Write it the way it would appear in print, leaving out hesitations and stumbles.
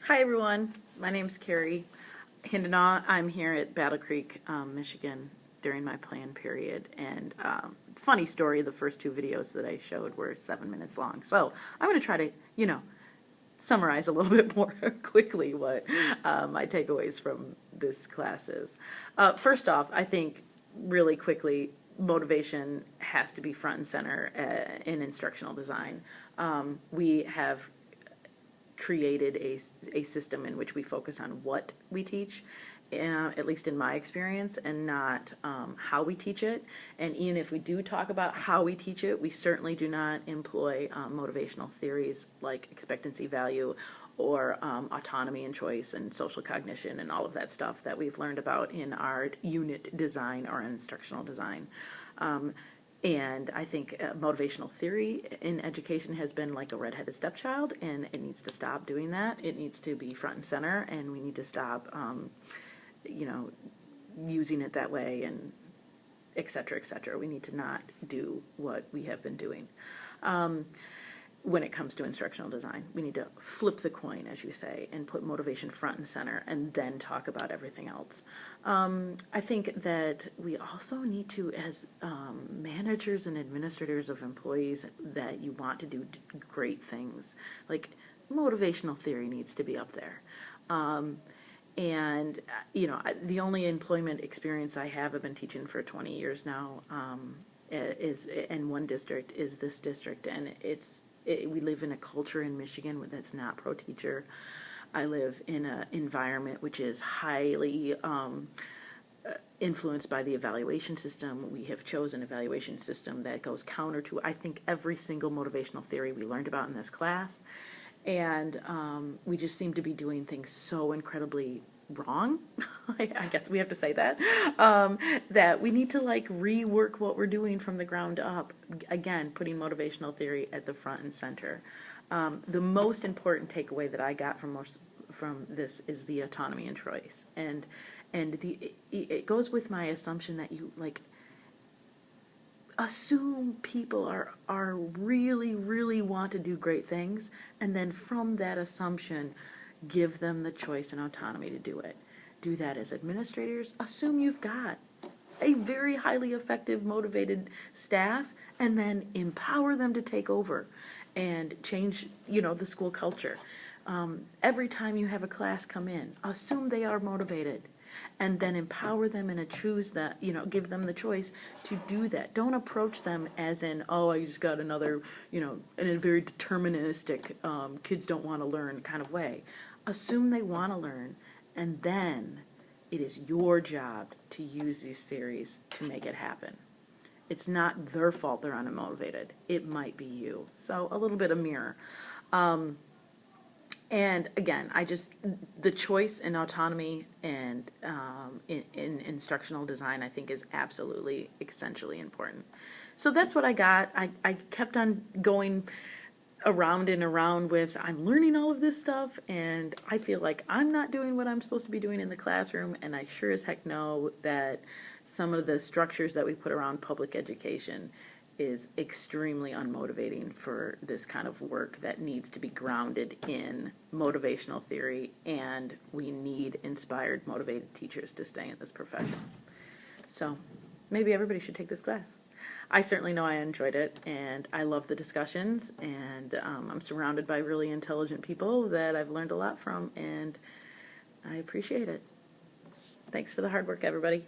Hi everyone, my name's Carrie Hindanaw. I'm here at Battle Creek, Michigan during my plan period, and funny story, the first two videos that I showed were 7 minutes long, so I'm going to try to, summarize a little bit more quickly what my takeaways from this class is. First off, I think really quickly, motivation has to be front and center in instructional design. We have created a system in which we focus on what we teach, at least in my experience, and not how we teach it. And even if we do talk about how we teach it, we certainly do not employ motivational theories like expectancy value or autonomy and choice and social cognition and all of that stuff that we've learned about in our unit design or instructional design. And I think motivational theory in education has been like a redheaded stepchild, and it needs to stop doing that. It needs to be front and center, and we need to stop, using it that way, and et cetera, et cetera. We need to not do what we have been doing. When it comes to instructional design, we need to flip the coin, as you say, and put motivation front and center, and then talk about everything else. I think that we also need to, as managers and administrators of employees that you want to do great things, like motivational theory needs to be up there. And, the only employment experience I have, I've been teaching for 20 years now, is in one district, is this district, and we live in a culture in Michigan that's not pro-teacher. I live in an environment which is highly influenced by the evaluation system. We have chosen an evaluation system that goes counter to, I think, every single motivational theory we learned about in this class. And we just seem to be doing things so incredibly wrong, I guess we have to say that, that we need to rework what we're doing from the ground up. Again, putting motivational theory at the front and center. The most important takeaway that I got from this is the autonomy and choice, and it goes with my assumption that you assume people are really want to do great things, and then from that assumption give them the choice and autonomy to do it. Do that as administrators. Assume you've got a very highly effective, motivated staff, and then empower them to take over and change, the school culture. Every time you have a class come in, assume they are motivated, and then empower them and choose that, give them the choice to do that. Don't approach them as in, oh, I just got another, in a very deterministic, kids don't want to learn kind of way. Assume they want to learn, and then it is your job to use these theories to make it happen. It's not their fault they're unmotivated. It might be you. So a little bit of mirror. And again, the choice and autonomy and in instructional design, I think, is absolutely essentially important. So that's what I got. I kept on going around and around with, I'm learning all of this stuff, and I feel like I'm not doing what I'm supposed to be doing in the classroom, and I sure as heck know that some of the structures that we put around public education is extremely unmotivating for this kind of work that needs to be grounded in motivational theory, and we need inspired, motivated teachers to stay in this profession. So maybe everybody should take this class. I certainly know I enjoyed it, and I love the discussions, and I'm surrounded by really intelligent people that I've learned a lot from, and I appreciate it. Thanks for the hard work, everybody.